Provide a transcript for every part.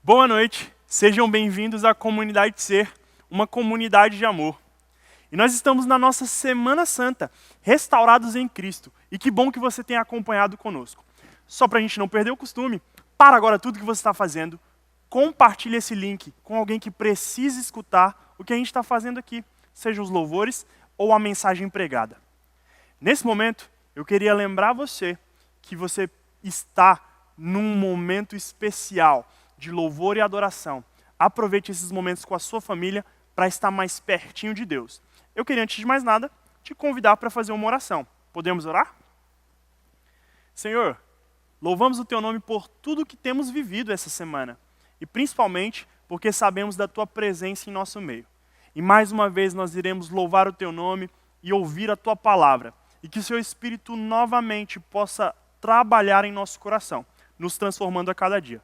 Boa noite, sejam bem-vindos à Comunidade Ser, uma comunidade de amor. E nós estamos na nossa Semana Santa, restaurados em Cristo. E que bom que você tenha acompanhado conosco. Só para a gente não perder o costume, para agora tudo que você está fazendo, compartilhe esse link com alguém que precisa escutar o que a gente está fazendo aqui, seja os louvores ou a mensagem pregada. Nesse momento, eu queria lembrar você que você está num momento especial de louvor e adoração. Aproveite esses momentos com a sua família para estar mais pertinho de Deus. Eu queria, antes de mais nada, te convidar para fazer uma oração. Podemos orar? Senhor, louvamos o Teu nome por tudo que temos vivido essa semana. E principalmente porque sabemos da Tua presença em nosso meio. E mais uma vez nós iremos louvar o Teu nome e ouvir a Tua palavra. E que o Seu Espírito novamente possa trabalhar em nosso coração, nos transformando a cada dia.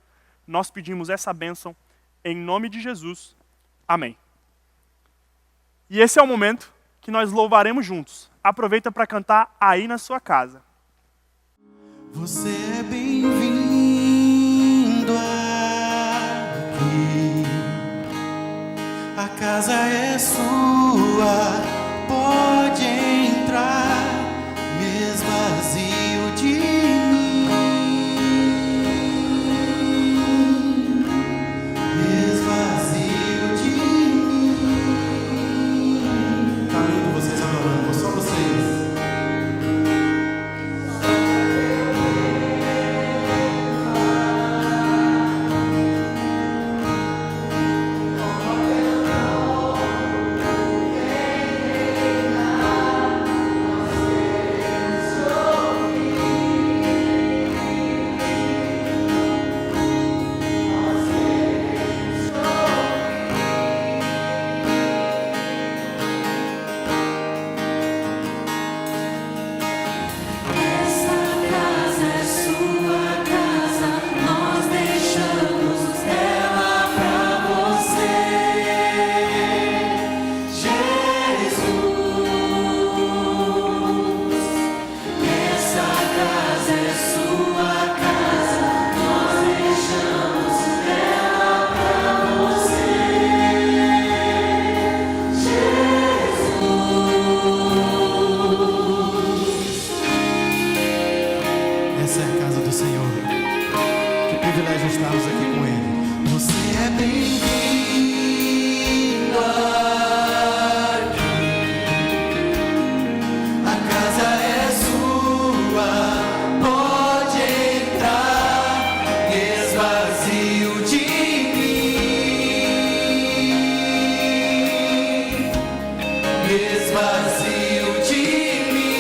Nós pedimos essa bênção em nome de Jesus. Amém. E esse é o momento que nós louvaremos juntos. Aproveita para cantar aí na sua casa. Você é bem-vindo aqui. A casa é sua, pode entrar, mesmo vazio de mim, mesmo vazio de mim. Tá lindo vocês adorando, só vocês. Essa é a casa do Senhor. Que privilégio estarmos aqui com Ele. Você é bem-vindo aqui. A casa é sua, pode entrar, esvazio de mim, esvazio de mim.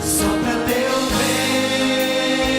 Sopra teu vento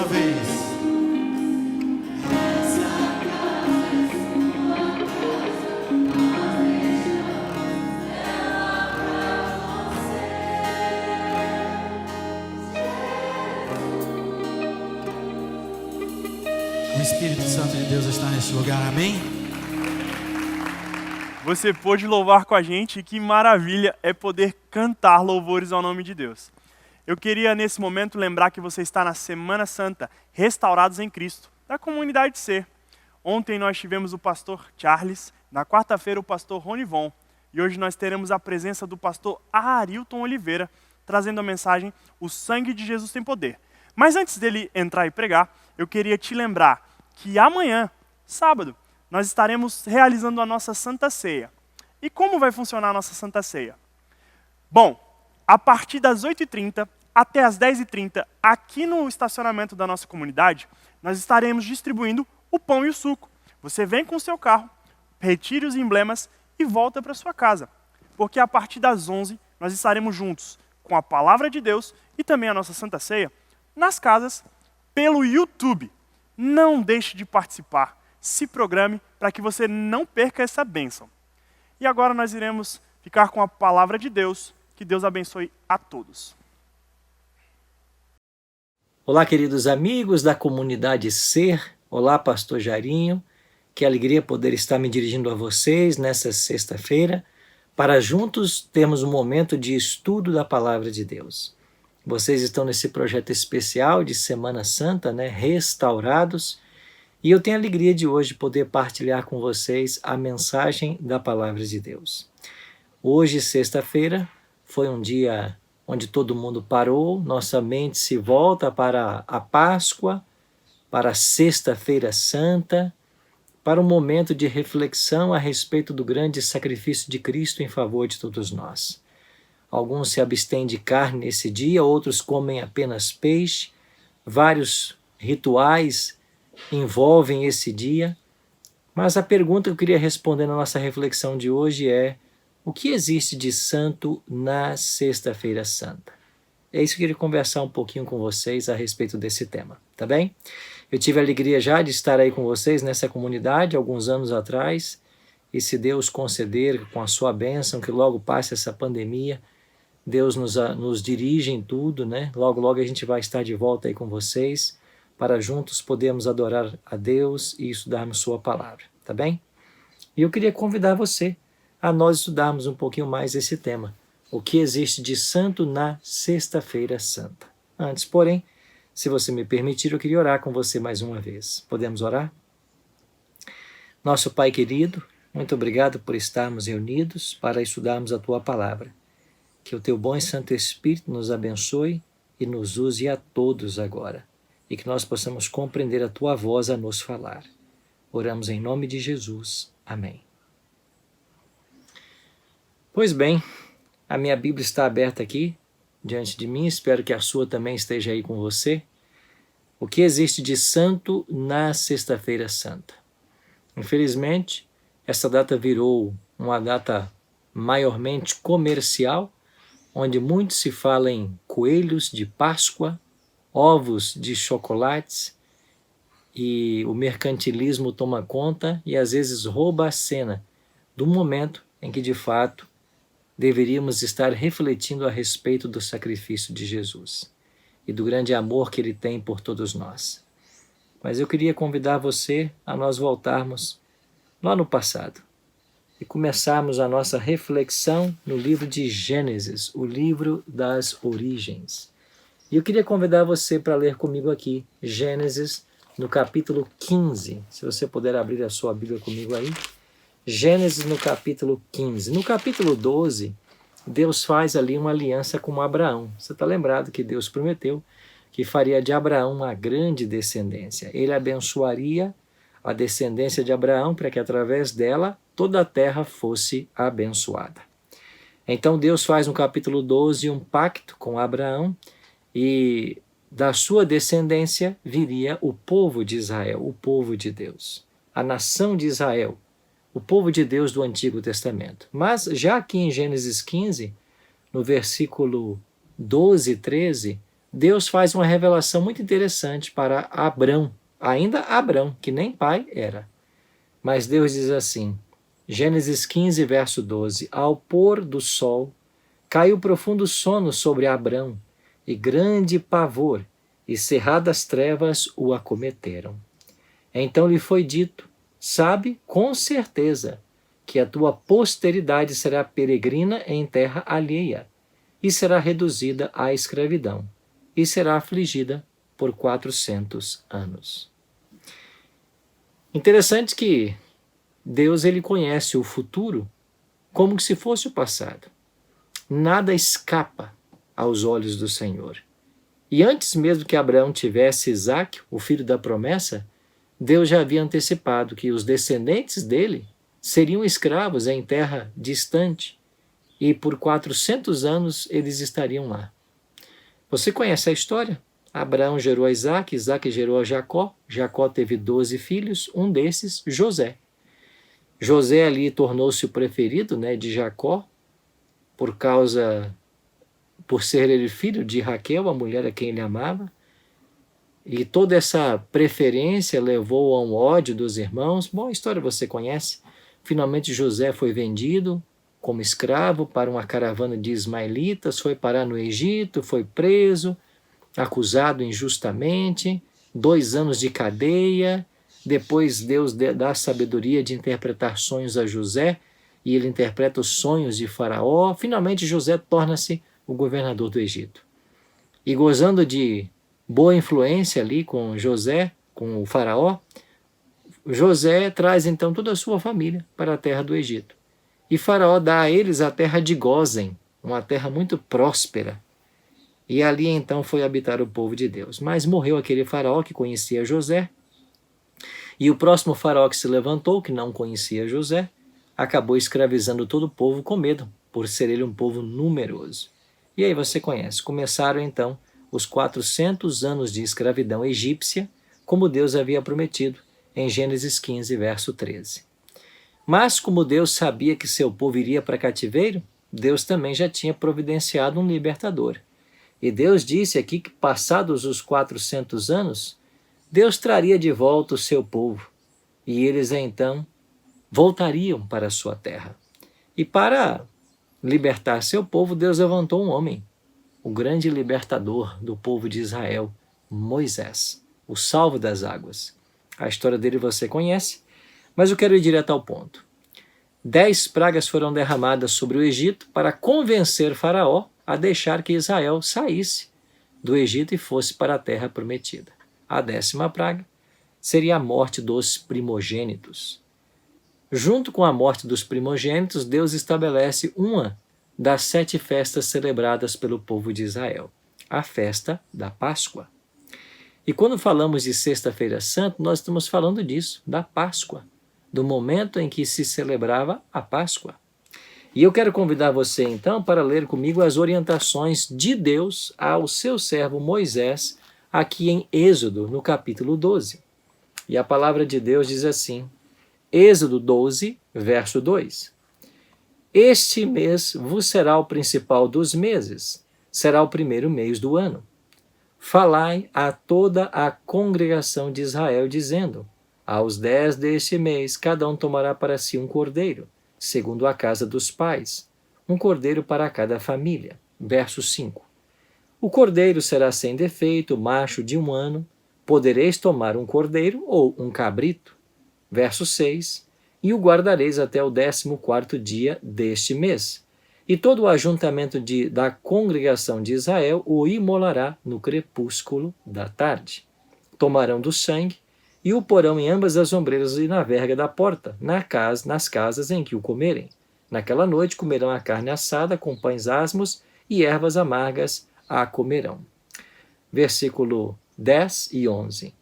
vez. O Espírito Santo de Deus está neste lugar, amém? Você pôde louvar com a gente e que maravilha é poder cantar louvores ao nome de Deus. Eu queria nesse momento lembrar que você está na Semana Santa, Restaurados em Cristo, da comunidade Ser. Ontem nós tivemos o pastor Charles, na quarta-feira o pastor Ronivon, e hoje nós teremos a presença do pastor Arilton Oliveira, trazendo a mensagem O Sangue de Jesus Tem Poder. Mas antes dele entrar e pregar, eu queria te lembrar que amanhã, sábado, nós estaremos realizando a nossa Santa Ceia. E como vai funcionar a nossa Santa Ceia? Bom, a partir das 8h30 até as 10h30, aqui no estacionamento da nossa comunidade, nós estaremos distribuindo o pão e o suco. Você vem com o seu carro, retire os emblemas e volta para sua casa. Porque a partir das 11 nós estaremos juntos com a Palavra de Deus e também a nossa Santa Ceia nas casas pelo YouTube. Não deixe de participar. Se programe para que você não perca essa bênção. E agora nós iremos ficar com a Palavra de Deus. Que Deus abençoe a todos. Olá, queridos amigos da comunidade Ser. Olá, pastor Jairinho. Que alegria poder estar me dirigindo a vocês nessa sexta-feira para juntos termos um momento de estudo da Palavra de Deus. Vocês estão nesse projeto especial de Semana Santa, né? Restaurados. E eu tenho a alegria de hoje poder partilhar com vocês a mensagem da Palavra de Deus. Hoje, sexta-feira, foi um dia onde todo mundo parou, nossa mente se volta para a Páscoa, para a Sexta-feira Santa, para um momento de reflexão a respeito do grande sacrifício de Cristo em favor de todos nós. Alguns se abstêm de carne nesse dia, outros comem apenas peixe, vários rituais envolvem esse dia, mas a pergunta que eu queria responder na nossa reflexão de hoje é: o que existe de santo na Sexta-feira Santa? É isso que eu queria conversar um pouquinho com vocês a respeito desse tema, tá bem? Eu tive a alegria já de estar aí com vocês nessa comunidade alguns anos atrás, e se Deus conceder com a sua bênção que logo passe essa pandemia, Deus nos dirige em tudo, né? Logo, logo a gente vai estar de volta aí com vocês, para juntos podermos adorar a Deus e estudarmos sua palavra, tá bem? E eu queria convidar você a nós estudarmos um pouquinho mais esse tema, o que existe de santo na Sexta-feira Santa. Antes, porém, se você me permitir, eu queria orar com você mais uma vez. Podemos orar? Nosso Pai querido, muito obrigado por estarmos reunidos para estudarmos a Tua Palavra. Que o Teu bom e Santo Espírito nos abençoe e nos use a todos agora, e que nós possamos compreender a Tua voz a nos falar. Oramos em nome de Jesus. Amém. Pois bem, a minha Bíblia está aberta aqui, diante de mim, espero que a sua também esteja aí com você. O que existe de santo na Sexta-feira Santa? Infelizmente, essa data virou uma data maiormente comercial, onde muito se fala em coelhos de Páscoa, ovos de chocolates, e o mercantilismo toma conta e às vezes rouba a cena do momento em que de fato deveríamos estar refletindo a respeito do sacrifício de Jesus e do grande amor que Ele tem por todos nós. Mas eu queria convidar você a nós voltarmos lá no passado e começarmos a nossa reflexão no livro de Gênesis, o livro das origens. E eu queria convidar você para ler comigo aqui, Gênesis, no capítulo 15. Se você puder abrir a sua Bíblia comigo aí. Gênesis no capítulo 15. No capítulo 12, Deus faz ali uma aliança com Abraão. Você está lembrado que Deus prometeu que faria de Abraão uma grande descendência. Ele abençoaria a descendência de Abraão para que através dela toda a terra fosse abençoada. Então Deus faz no capítulo 12 um pacto com Abraão, e da sua descendência viria o povo de Israel, o povo de Deus, a nação de Israel, o povo de Deus do Antigo Testamento. Mas já aqui em Gênesis 15, no versículo 12 e 13, Deus faz uma revelação muito interessante para Abrão, ainda Abrão, que nem pai era. Mas Deus diz assim, Gênesis 15, verso 12, ao pôr do sol, caiu profundo sono sobre Abrão, e grande pavor, e cerradas trevas o acometeram. Então lhe foi dito, sabe com certeza que a tua posteridade será peregrina em terra alheia, e será reduzida à escravidão, e será afligida por 400 anos. Interessante que Deus ele conhece o futuro como se fosse o passado. Nada escapa aos olhos do Senhor. E antes mesmo que Abraão tivesse Isaque, o filho da promessa, Deus já havia antecipado que os descendentes dele seriam escravos em terra distante e por 400 anos eles estariam lá. Você conhece a história? Abraão gerou a Isaque, Isaque gerou a Jacó, Jacó teve 12 filhos, um desses, José. José ali tornou-se o preferido, de Jacó, por ser ele filho de Raquel, a mulher a quem ele amava. E toda essa preferência levou a um ódio dos irmãos. Bom, a história você conhece. Finalmente José foi vendido como escravo para uma caravana de ismaelitas, foi parar no Egito, foi preso, acusado injustamente, 2 anos de cadeia. Depois Deus dá sabedoria de interpretar sonhos a José, e ele interpreta os sonhos de Faraó. Finalmente José torna-se o governador do Egito. E gozando de boa influência ali com José, com o Faraó, José traz então toda a sua família para a terra do Egito. E Faraó dá a eles a terra de Gósen, uma terra muito próspera. E ali então foi habitar o povo de Deus. Mas morreu aquele Faraó que conhecia José, e o próximo Faraó que se levantou, que não conhecia José, acabou escravizando todo o povo com medo, por ser ele um povo numeroso. E aí você conhece, começaram então os 400 anos de escravidão egípcia, como Deus havia prometido em Gênesis 15, verso 13. Mas como Deus sabia que seu povo iria para cativeiro, Deus também já tinha providenciado um libertador. E Deus disse aqui que passados os 400 anos, Deus traria de volta o seu povo, e eles então voltariam para a sua terra. E para libertar seu povo, Deus levantou um homem, o grande libertador do povo de Israel, Moisés, o salvo das águas. A história dele você conhece, mas eu quero ir direto ao ponto. 10 pragas foram derramadas sobre o Egito para convencer Faraó a deixar que Israel saísse do Egito e fosse para a terra prometida. A 10ª praga seria a morte dos primogênitos. Junto com a morte dos primogênitos, Deus estabelece uma das 7 festas celebradas pelo povo de Israel, a festa da Páscoa. E quando falamos de Sexta-feira Santa, nós estamos falando disso, da Páscoa, do momento em que se celebrava a Páscoa. E eu quero convidar você então para ler comigo as orientações de Deus ao seu servo Moisés, aqui em Êxodo, no capítulo 12. E a palavra de Deus diz assim, Êxodo 12, verso 2. Este mês vos será o principal dos meses, será o primeiro mês do ano. Falai a toda a congregação de Israel, dizendo, aos 10 deste mês, cada um tomará para si um cordeiro, segundo a casa dos pais, um cordeiro para cada família. Verso 5. O cordeiro será sem defeito, macho de 1 ano, podereis tomar um cordeiro ou um cabrito. Verso 6. E o guardareis até o 14º dia deste mês. E todo o ajuntamento da congregação de Israel o imolará no crepúsculo da tarde. Tomarão do sangue e o porão em ambas as ombreiras e na verga da porta, nas casas em que o comerem. Naquela noite comerão a carne assada com pães asmos e ervas amargas a comerão. Versículo 10 e 11.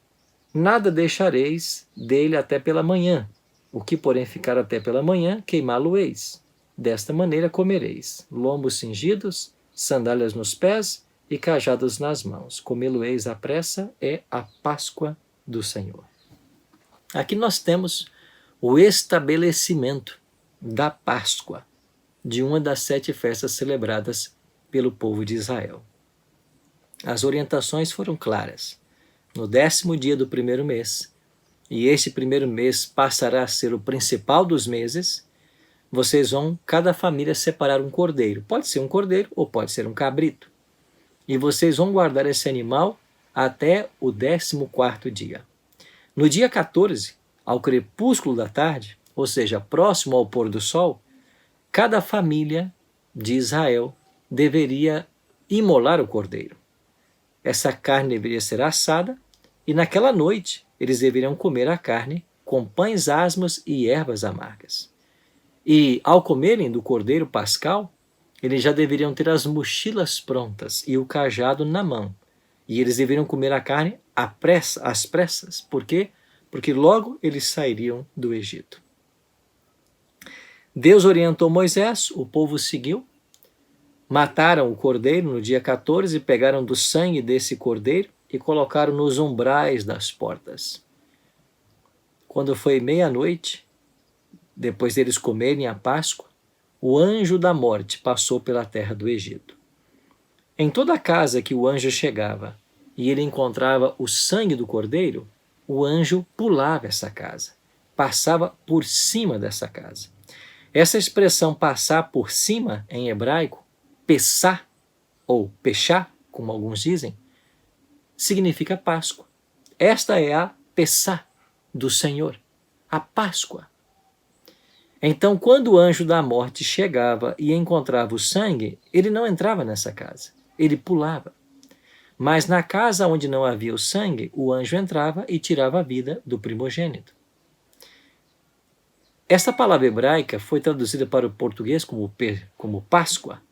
Nada deixareis dele até pela manhã. O que, porém, ficar até pela manhã, queimá-lo-eis. Desta maneira comereis lombos cingidos, sandálias nos pés e cajados nas mãos. Comê-lo-eis à pressa, é a Páscoa do Senhor. Aqui nós temos o estabelecimento da Páscoa, de uma das 7 festas celebradas pelo povo de Israel. As orientações foram claras. No 10º dia do primeiro mês, e este primeiro mês passará a ser o principal dos meses, vocês vão, cada família, separar um cordeiro. Pode ser um cordeiro ou pode ser um cabrito. E vocês vão guardar esse animal até o 14º dia. No dia 14, ao crepúsculo da tarde, ou seja, próximo ao pôr do sol, cada família de Israel deveria imolar o cordeiro. Essa carne deveria ser assada e naquela noite eles deveriam comer a carne com pães asmos e ervas amargas. E ao comerem do cordeiro pascal, eles já deveriam ter as mochilas prontas e o cajado na mão. E eles deveriam comer a carne às pressas. Por quê? Porque logo eles sairiam do Egito. Deus orientou Moisés, o povo seguiu. Mataram o cordeiro no dia 14, pegaram do sangue desse cordeiro e colocaram nos umbrais das portas. Quando foi meia-noite, depois deles comerem a Páscoa, o anjo da morte passou pela terra do Egito. Em toda casa que o anjo chegava e ele encontrava o sangue do cordeiro, o anjo pulava essa casa, passava por cima dessa casa. Essa expressão passar por cima, em hebraico, pessá, ou pechá, como alguns dizem, significa Páscoa. Esta é a pessá do Senhor, a Páscoa. Então, quando o anjo da morte chegava e encontrava o sangue, ele não entrava nessa casa, ele pulava. Mas na casa onde não havia o sangue, o anjo entrava e tirava a vida do primogênito. Esta palavra hebraica foi traduzida para o português como Páscoa.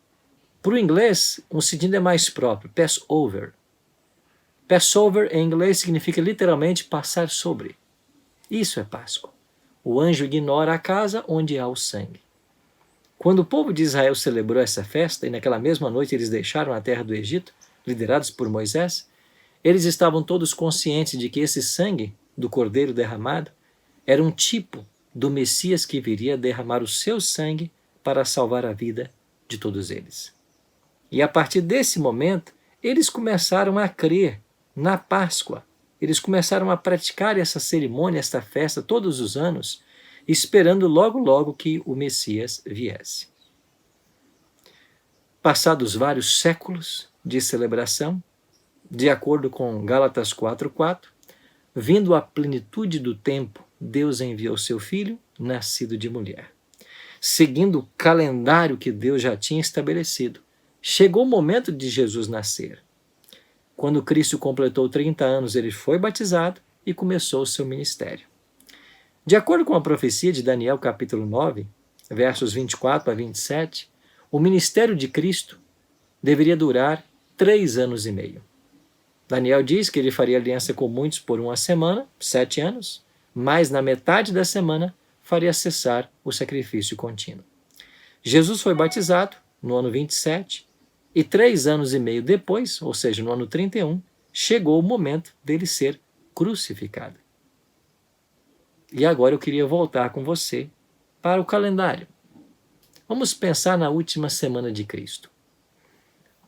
Para o inglês, o sentido é mais próprio, Passover. Passover em inglês significa literalmente passar sobre. Isso é Páscoa. O anjo ignora a casa onde há o sangue. Quando o povo de Israel celebrou essa festa, e naquela mesma noite eles deixaram a terra do Egito, liderados por Moisés, eles estavam todos conscientes de que esse sangue do cordeiro derramado era um tipo do Messias que viria derramar o seu sangue para salvar a vida de todos eles. E a partir desse momento, eles começaram a crer na Páscoa. Eles começaram a praticar essa cerimônia, esta festa, todos os anos, esperando logo que o Messias viesse. Passados vários séculos de celebração, de acordo com Gálatas 4:4, vindo à plenitude do tempo, Deus enviou seu Filho, nascido de mulher. Seguindo o calendário que Deus já tinha estabelecido, chegou o momento de Jesus nascer. Quando Cristo completou 30 anos, ele foi batizado e começou o seu ministério. De acordo com a profecia de Daniel capítulo 9, versos 24 a 27, o ministério de Cristo deveria durar 3 anos e meio. Daniel diz que ele faria aliança com muitos por 1 semana, 7 anos, mas na metade da semana faria cessar o sacrifício contínuo. Jesus foi batizado no ano 27 e 3 anos e meio depois, ou seja, no ano 31, chegou o momento dele ser crucificado. E agora eu queria voltar com você para o calendário. Vamos pensar na última semana de Cristo.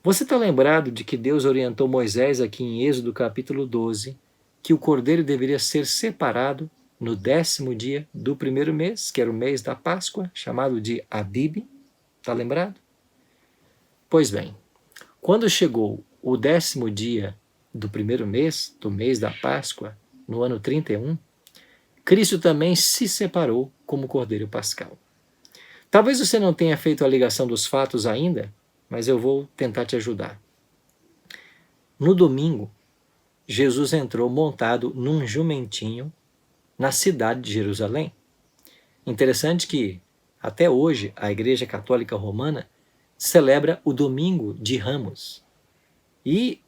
Você está lembrado de que Deus orientou Moisés aqui em Êxodo capítulo 12 que o cordeiro deveria ser separado no 10º dia do primeiro mês, que era o mês da Páscoa, chamado de Abib? Está lembrado? Pois bem, quando chegou o 10º dia do primeiro mês, do mês da Páscoa, no ano 31, Cristo também se separou como cordeiro pascal. Talvez você não tenha feito a ligação dos fatos ainda, mas eu vou tentar te ajudar. No domingo, Jesus entrou montado num jumentinho na cidade de Jerusalém. Interessante que, até hoje, a Igreja Católica Romana celebra o Domingo de Ramos. E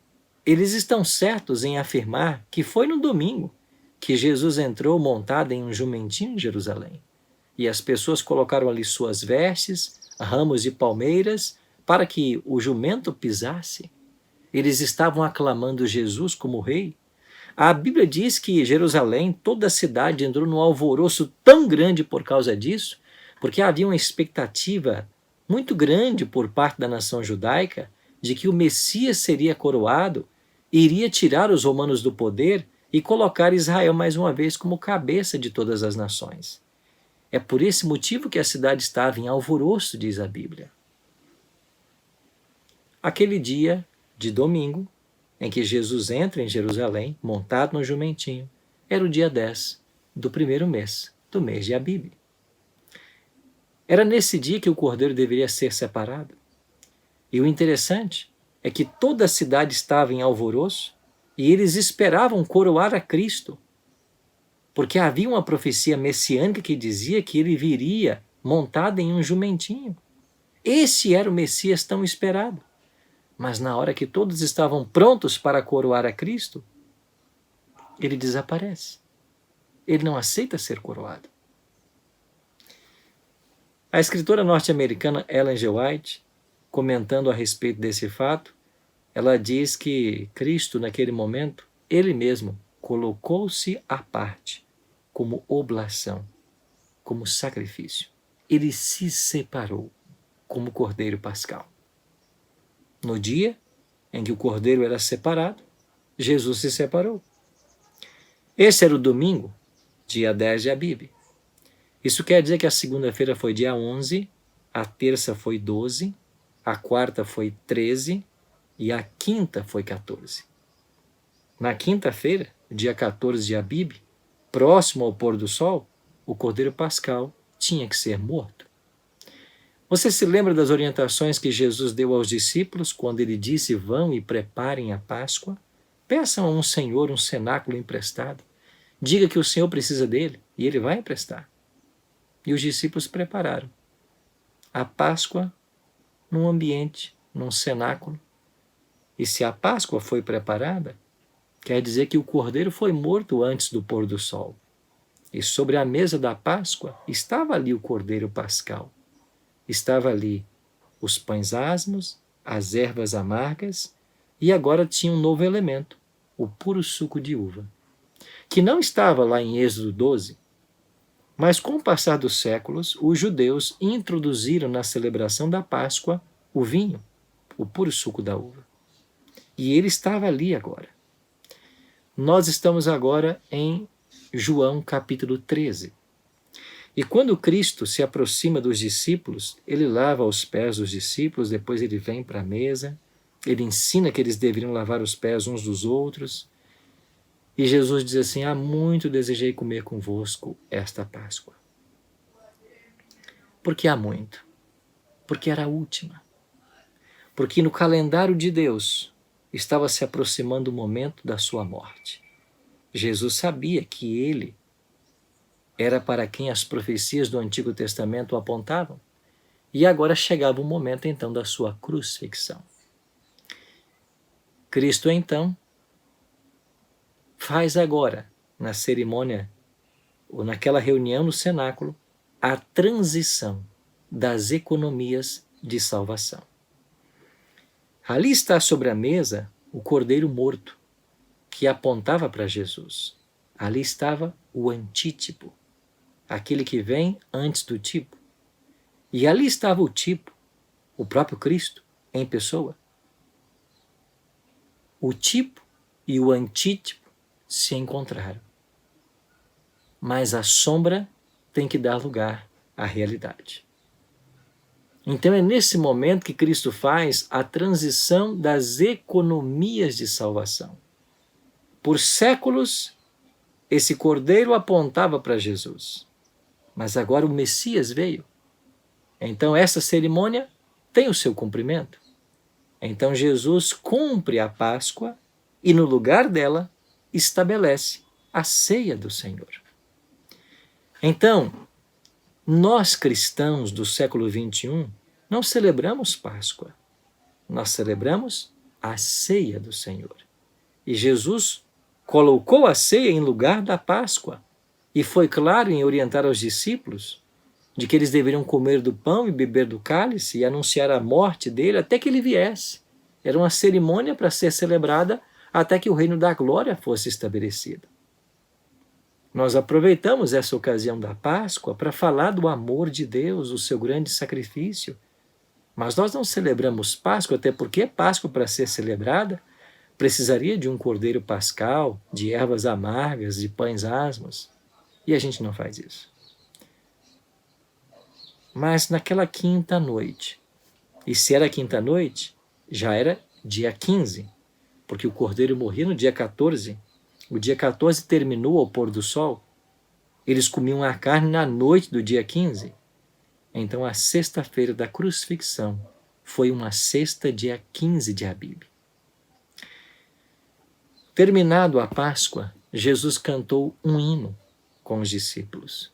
eles estão certos em afirmar que foi no domingo que Jesus entrou montado em um jumentinho em Jerusalém. E as pessoas colocaram ali suas vestes, ramos de palmeiras, para que o jumento pisasse. Eles estavam aclamando Jesus como rei. A Bíblia diz que Jerusalém, toda a cidade, entrou num alvoroço tão grande por causa disso, porque havia uma expectativa muito grande por parte da nação judaica de que o Messias seria coroado e iria tirar os romanos do poder e colocar Israel mais uma vez como cabeça de todas as nações. É por esse motivo que a cidade estava em alvoroço, diz a Bíblia. Aquele dia de domingo, em que Jesus entra em Jerusalém, montado no jumentinho, era o dia 10 do primeiro mês, do mês de Abíbe. Era nesse dia que o cordeiro deveria ser separado. E o interessante é que toda a cidade estava em alvoroço e eles esperavam coroar a Cristo, porque havia uma profecia messiânica que dizia que ele viria montado em um jumentinho. Esse era o Messias tão esperado. Mas na hora que todos estavam prontos para coroar a Cristo, ele desaparece. Ele não aceita ser coroado. A escritora norte-americana Ellen G. White, comentando a respeito desse fato, ela diz que Cristo, naquele momento, ele mesmo colocou-se à parte como oblação, como sacrifício. Ele se separou como cordeiro pascal. No dia em que o cordeiro era separado, Jesus se separou. Esse era o domingo, dia 10 de Abíbe. Isso quer dizer que a segunda-feira foi dia 11, a terça foi 12, a quarta foi 13 e a quinta foi 14. Na quinta-feira, dia 14 de Abíbe, próximo ao pôr do sol, o cordeiro pascal tinha que ser morto. Você se lembra das orientações que Jesus deu aos discípulos quando ele disse: vão e preparem a Páscoa? Peçam a um senhor um cenáculo emprestado. Diga que o Senhor precisa dele e ele vai emprestar. E os discípulos prepararam a Páscoa num ambiente, num cenáculo. E se a Páscoa foi preparada, quer dizer que o cordeiro foi morto antes do pôr do sol. E sobre a mesa da Páscoa estava ali o cordeiro pascal. Estava ali os pães asmos, as ervas amargas, e agora tinha um novo elemento, o puro suco de uva, que não estava lá em Êxodo 12, mas com o passar dos séculos, os judeus introduziram na celebração da Páscoa o vinho, o puro suco da uva. E ele estava ali agora. Nós estamos agora em João capítulo 13. E quando Cristo se aproxima dos discípulos, ele lava os pés dos discípulos, depois ele vem para a mesa, ele ensina que eles deveriam lavar os pés uns dos outros. E Jesus diz assim: há muito desejei comer convosco esta Páscoa. Por que há muito? Porque era a última. Porque no calendário de Deus estava se aproximando o momento da sua morte. Jesus sabia que ele era para quem as profecias do Antigo Testamento apontavam. E agora chegava o momento, então, da sua crucifixão. Cristo, então, faz agora, na cerimônia, ou naquela reunião no cenáculo, a transição das economias de salvação. Ali está sobre a mesa o cordeiro morto, que apontava para Jesus. Ali estava o antítipo, aquele que vem antes do tipo. E ali estava o tipo, o próprio Cristo, em pessoa. O tipo e o antítipo se encontraram. Mas a sombra tem que dar lugar à realidade. Então é nesse momento que Cristo faz a transição das economias de salvação. Por séculos, esse cordeiro apontava para Jesus. Mas agora o Messias veio. Então essa cerimônia tem o seu cumprimento. Então Jesus cumpre a Páscoa e no lugar dela estabelece a ceia do Senhor. Então, nós cristãos do século XXI não celebramos Páscoa. Nós celebramos a ceia do Senhor. E Jesus colocou a ceia em lugar da Páscoa. E foi claro em orientar aos discípulos de que eles deveriam comer do pão e beber do cálice e anunciar a morte dele até que ele viesse. Era uma cerimônia para ser celebrada até que o reino da glória fosse estabelecido. Nós aproveitamos essa ocasião da Páscoa para falar do amor de Deus, o seu grande sacrifício. Mas nós não celebramos Páscoa, até porque Páscoa, para ser celebrada, precisaria de um cordeiro pascal, de ervas amargas, de pães asmos. E a gente não faz isso. Mas naquela quinta noite, e se era quinta noite, já era dia 15, porque o cordeiro morria no dia 14. O dia 14 terminou ao pôr do sol. Eles comiam a carne na noite do dia 15. Então a sexta-feira da crucifixão foi uma sexta, dia 15 de Abib. Terminado a Páscoa, Jesus cantou um hino com os discípulos.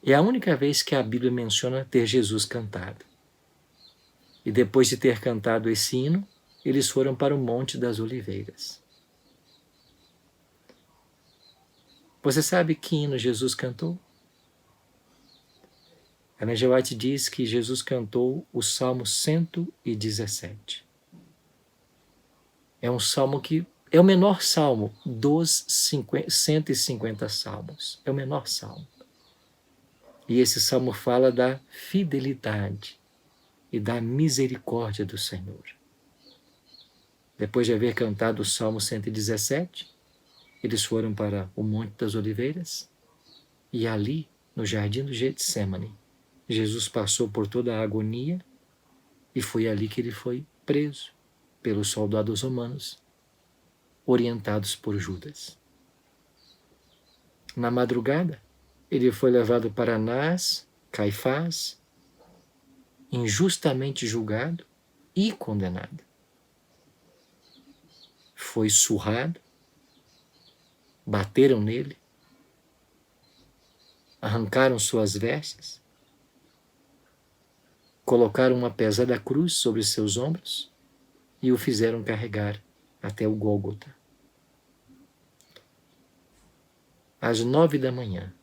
É a única vez que a Bíblia menciona ter Jesus cantado. E depois de ter cantado esse hino, eles foram para o Monte das Oliveiras. Você sabe que hino Jesus cantou? Ellen G. White diz que Jesus cantou o Salmo 117. É um salmo que é o menor salmo dos 150 salmos. É o menor salmo. E esse salmo fala da fidelidade e da misericórdia do Senhor. Depois de haver cantado o Salmo 117, eles foram para o Monte das Oliveiras e ali, no jardim do Getsêmani, Jesus passou por toda a agonia e foi ali que ele foi preso pelos soldados romanos, orientados por Judas. Na madrugada, ele foi levado para Anás, Caifás, injustamente julgado e condenado. Foi surrado, bateram nele, arrancaram suas vestes, colocaram uma pesada cruz sobre seus ombros e o fizeram carregar até o Gólgota. Às 9 da manhã,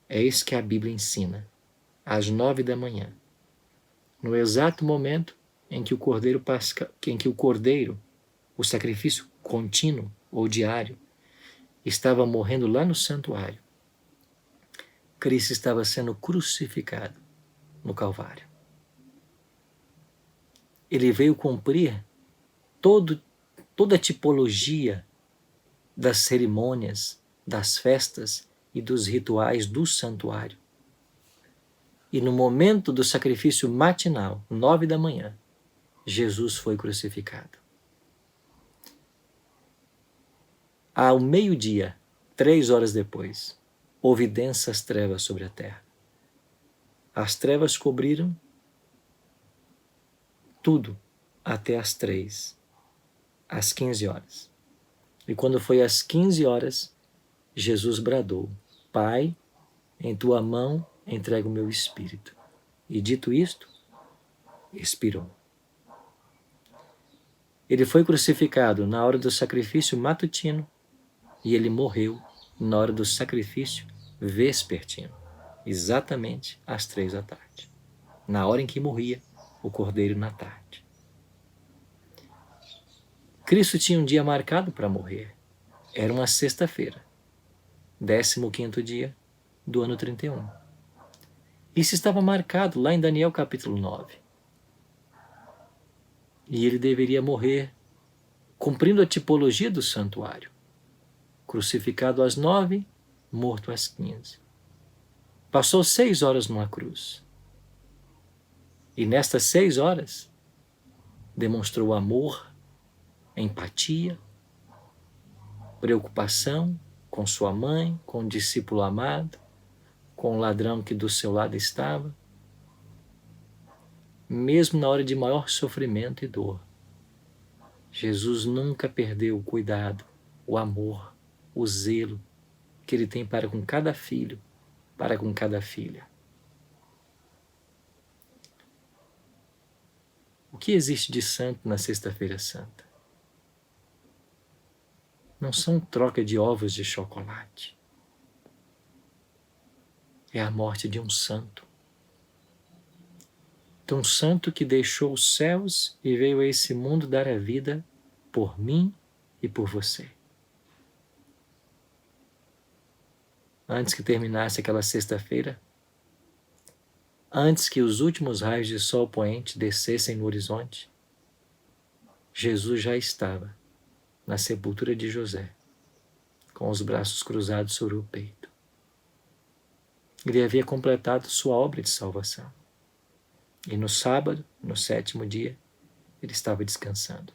é isso que a Bíblia ensina, às 9 da manhã, no exato momento em que o cordeiro, o sacrifício contínuo ou diário, estava morrendo lá no santuário, Cristo estava sendo crucificado no Calvário. Ele veio cumprir toda a tipologia das cerimônias, das festas e dos rituais do santuário. E no momento do sacrifício matinal, 9 da manhã, Jesus foi crucificado. Ao meio-dia, 3 horas depois, houve densas trevas sobre a terra. As trevas cobriram tudo até às 3, às 15 horas. E quando foi às 15 horas, Jesus bradou: Pai, em tua mão entrego o meu espírito. E dito isto, expirou. Ele foi crucificado na hora do sacrifício matutino e ele morreu na hora do sacrifício vespertino, exatamente às 3 da tarde, na hora em que morria o cordeiro na tarde. Cristo tinha um dia marcado para morrer. Era uma sexta-feira, 15º dia do ano 31. Isso estava marcado lá em Daniel capítulo 9. E ele deveria morrer cumprindo a tipologia do santuário. Crucificado às 9, morto às 15. Passou 6 horas numa cruz. E nestas 6 horas, demonstrou amor, empatia, preocupação com sua mãe, com o discípulo amado, com o ladrão que do seu lado estava. Mesmo na hora de maior sofrimento e dor, Jesus nunca perdeu o cuidado, o amor, o zelo que ele tem para com cada filho, para com cada filha. O que existe de santo na Sexta-feira Santa? Não são troca de ovos de chocolate. É a morte de um santo. De um santo que deixou os céus e veio a esse mundo dar a vida por mim e por você. Antes que terminasse aquela sexta-feira, antes que os últimos raios de sol poente descessem no horizonte, Jesus já estava na sepultura de José, com os braços cruzados sobre o peito. Ele havia completado sua obra de salvação. E no sábado, no 7º dia, ele estava descansando.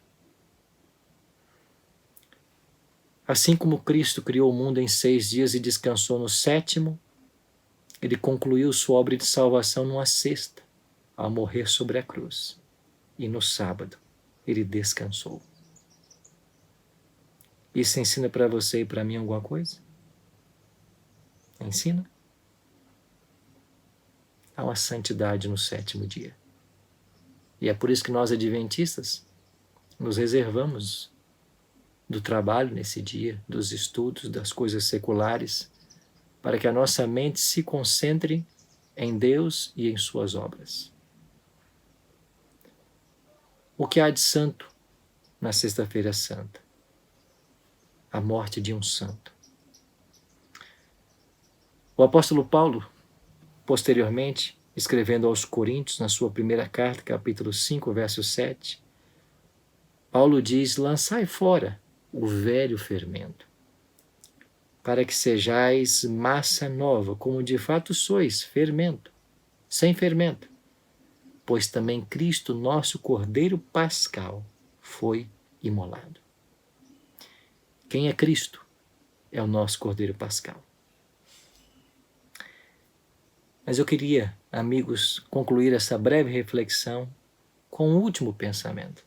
Assim como Cristo criou o mundo em 6 dias e descansou no 7º, ele concluiu sua obra de salvação numa sexta, ao morrer sobre a cruz. E no sábado, ele descansou. Isso ensina para você e para mim alguma coisa? Ensina? Há uma santidade no 7º dia. E é por isso que nós, adventistas, nos reservamos do trabalho nesse dia, dos estudos, das coisas seculares, para que a nossa mente se concentre em Deus e em suas obras. O que há de santo na Sexta-feira Santa? A morte de um santo. O apóstolo Paulo, posteriormente, escrevendo aos Coríntios, na sua primeira carta, capítulo 5, verso 7, Paulo diz: lançai fora o velho fermento, para que sejais massa nova, como de fato sois, fermento, sem fermento. Pois também Cristo, nosso Cordeiro Pascal, foi imolado. Quem é Cristo? É o nosso Cordeiro Pascal. Mas eu queria, amigos, concluir essa breve reflexão com um último pensamento.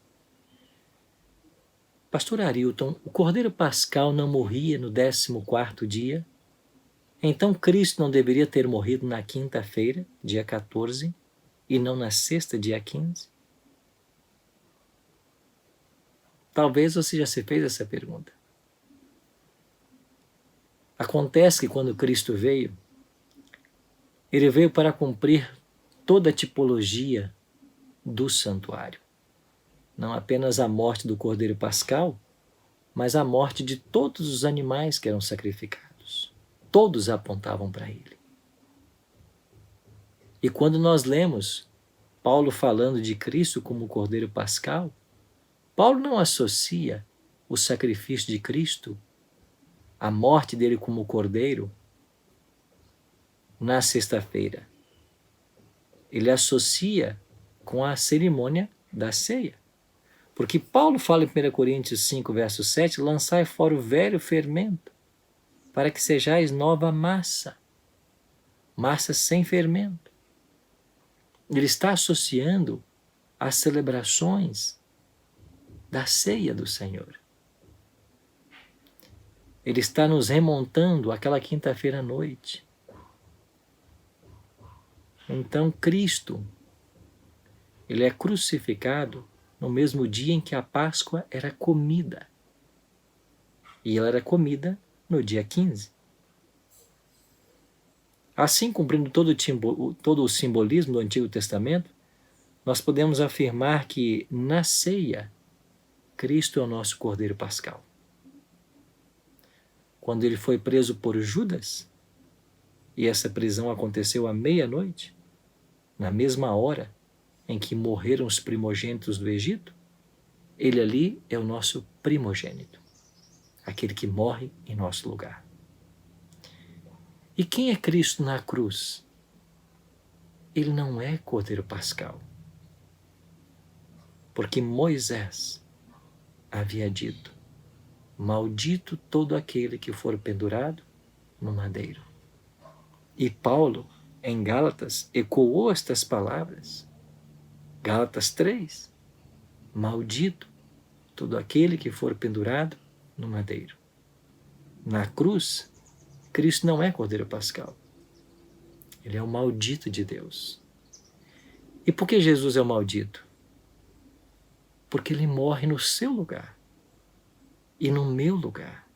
Pastor Arilton, o Cordeiro Pascal não morria no 14º dia? Então Cristo não deveria ter morrido na quinta-feira, dia 14, e não na sexta, dia 15? Talvez você já se fez essa pergunta. Acontece que quando Cristo veio, ele veio para cumprir toda a tipologia do santuário. Não apenas a morte do Cordeiro Pascal, mas a morte de todos os animais que eram sacrificados. Todos apontavam para ele. E quando nós lemos Paulo falando de Cristo como Cordeiro Pascal, Paulo não associa o sacrifício de Cristo, a morte dele como Cordeiro, na sexta-feira. Ele associa com a cerimônia da ceia. Porque Paulo fala em 1 Coríntios 5, verso 7, lançai fora o velho fermento, para que sejais nova massa, massa sem fermento. Ele está associando as celebrações da ceia do Senhor. Ele está nos remontando àquela quinta-feira à noite. Então Cristo, ele é crucificado no mesmo dia em que a Páscoa era comida. E ela era comida no dia 15. Assim, cumprindo todo o simbolismo do Antigo Testamento, nós podemos afirmar que na ceia, Cristo é o nosso Cordeiro Pascal. Quando ele foi preso por Judas, e essa prisão aconteceu à meia-noite, na mesma hora em que morreram os primogênitos do Egito, ele ali é o nosso primogênito, aquele que morre em nosso lugar. E quem é Cristo na cruz? Ele não é Cordeiro Pascal, porque Moisés havia dito: maldito todo aquele que for pendurado no madeiro. E Paulo, em Gálatas, ecoou estas palavras. Gálatas 3, maldito todo aquele que for pendurado no madeiro. Na cruz, Cristo não é Cordeiro Pascal. Ele é o maldito de Deus. E por que Jesus é o maldito? Porque ele morre no seu lugar e no meu lugar.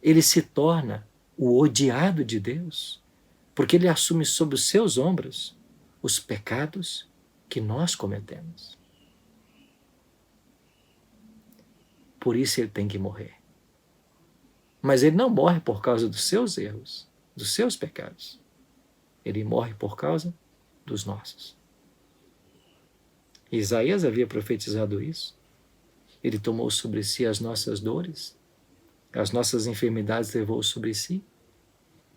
Ele se torna o odiado de Deus, porque ele assume sobre os seus ombros os pecados que nós cometemos. Por isso ele tem que morrer. Mas ele não morre por causa dos seus erros, dos seus pecados. Ele morre por causa dos nossos. Isaías havia profetizado isso. Ele tomou sobre si as nossas dores, as nossas enfermidades levou sobre si.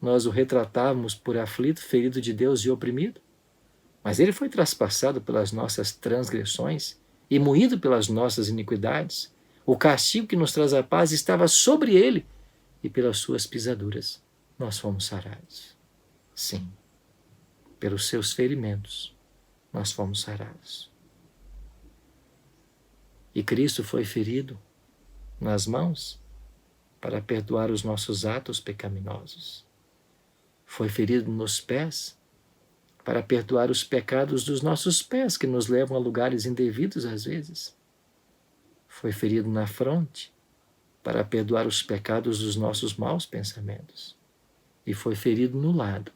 Nós o retratávamos por aflito, ferido de Deus e oprimido. Mas ele foi traspassado pelas nossas transgressões e moído pelas nossas iniquidades. O castigo que nos traz a paz estava sobre ele, e pelas suas pisaduras nós fomos sarados. Sim, pelos seus ferimentos nós fomos sarados. E Cristo foi ferido nas mãos para perdoar os nossos atos pecaminosos. Foi ferido nos pés para perdoar os pecados dos nossos pés, que nos levam a lugares indevidos às vezes. Foi ferido na fronte para perdoar os pecados dos nossos maus pensamentos. E foi ferido no lado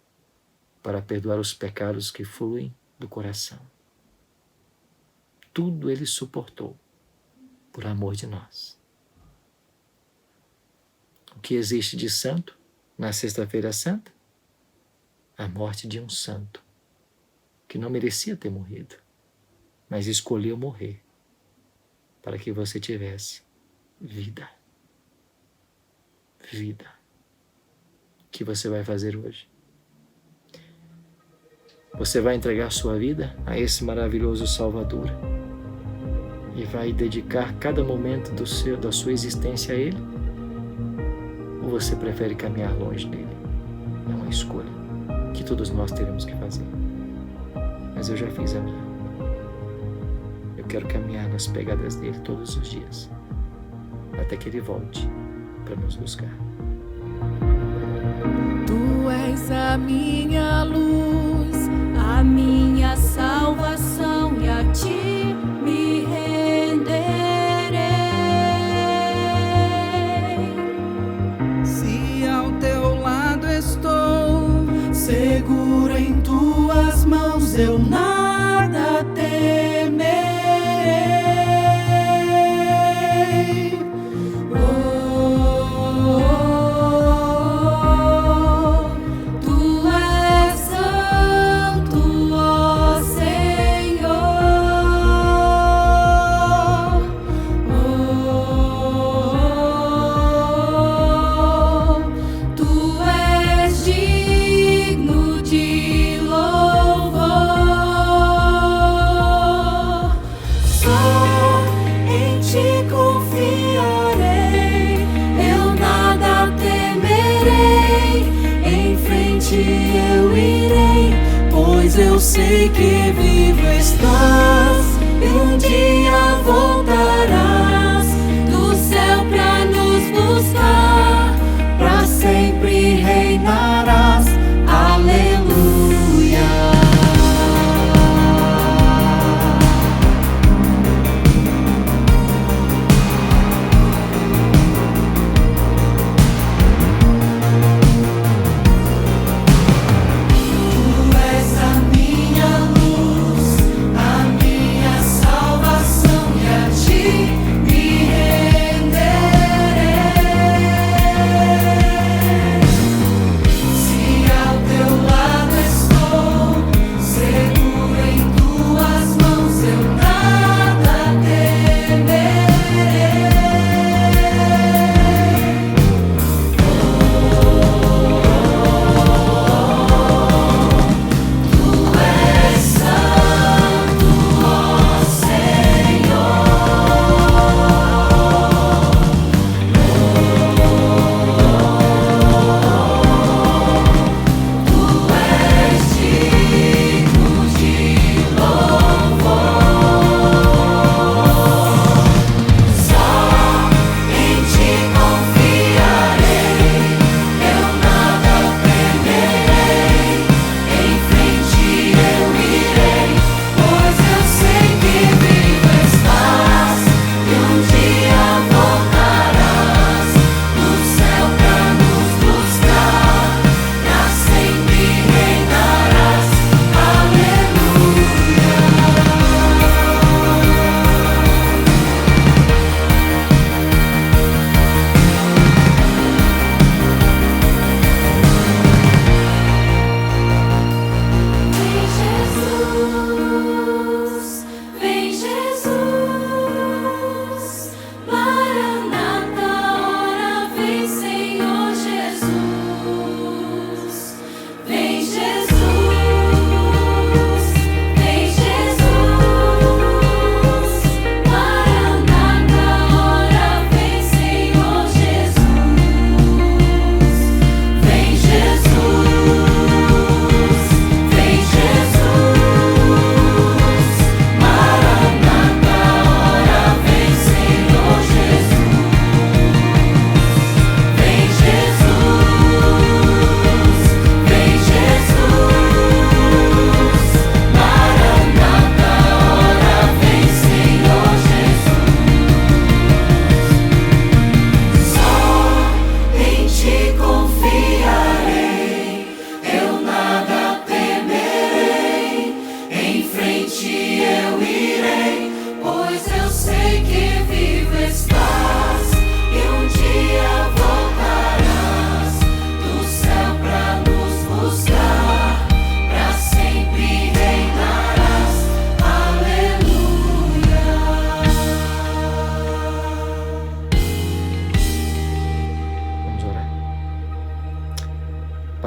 para perdoar os pecados que fluem do coração. Tudo ele suportou por amor de nós. O que existe de santo na Sexta-feira Santa? A morte de um santo que não merecia ter morrido, mas escolheu morrer para que você tivesse vida. Vida. O que você vai fazer hoje? Você vai entregar sua vida a esse maravilhoso Salvador e vai dedicar cada momento da sua existência a Ele? Ou você prefere caminhar longe dele? É uma escolha que todos nós teremos que fazer. Mas eu já fiz a minha. Eu quero caminhar nas pegadas dele todos os dias, até que ele volte para nos buscar. Tu és a minha luz, a minha salvação, e a ti me renderei. Se ao teu lado estou, seguro em tuas mãos, eu nada temerei. Tu és santo, ó Senhor. Tu és digno de louvor. Só em ti confiarei, eu nada temerei. Em frente eu irei, pois eu sei que vivo estás, e um dia voltarás do céu pra nos buscar, pra sempre reinarás. Aleluia. Tu és a minha luz, a minha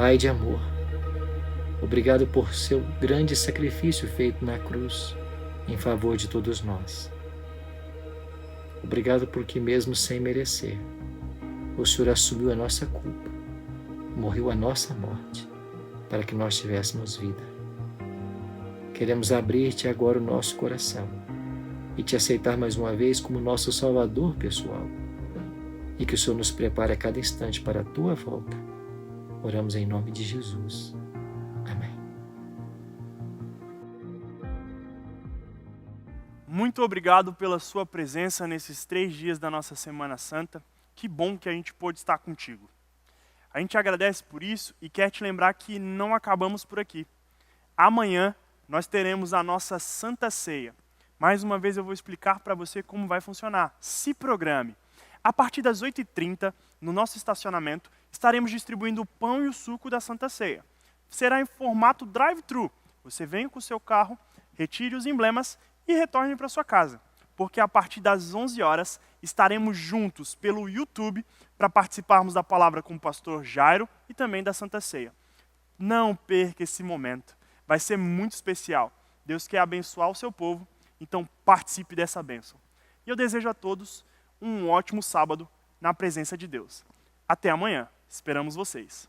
Pai de amor, obrigado por seu grande sacrifício feito na cruz em favor de todos nós. Obrigado porque mesmo sem merecer, o Senhor assumiu a nossa culpa, morreu a nossa morte, para que nós tivéssemos vida. Queremos abrir-te agora o nosso coração e te aceitar mais uma vez como nosso Salvador pessoal, e que o Senhor nos prepare a cada instante para a tua volta. Oramos em nome de Jesus. Amém. Muito obrigado pela sua presença nesses 3 dias da nossa Semana Santa. Que bom que a gente pôde estar contigo. A gente agradece por isso e quer te lembrar que não acabamos por aqui. Amanhã nós teremos a nossa Santa Ceia. Mais uma vez eu vou explicar para você como vai funcionar. Se programe. A partir das 8h30, no nosso estacionamento, estaremos distribuindo o pão e o suco da Santa Ceia. Será em formato drive-thru. Você vem com o seu carro, retire os emblemas e retorne para sua casa. Porque a partir das 11 horas estaremos juntos pelo YouTube para participarmos da palavra com o pastor Jairo e também da Santa Ceia. Não perca esse momento. Vai ser muito especial. Deus quer abençoar o seu povo, então participe dessa bênção. E eu desejo a todos um ótimo sábado na presença de Deus. Até amanhã. Esperamos vocês.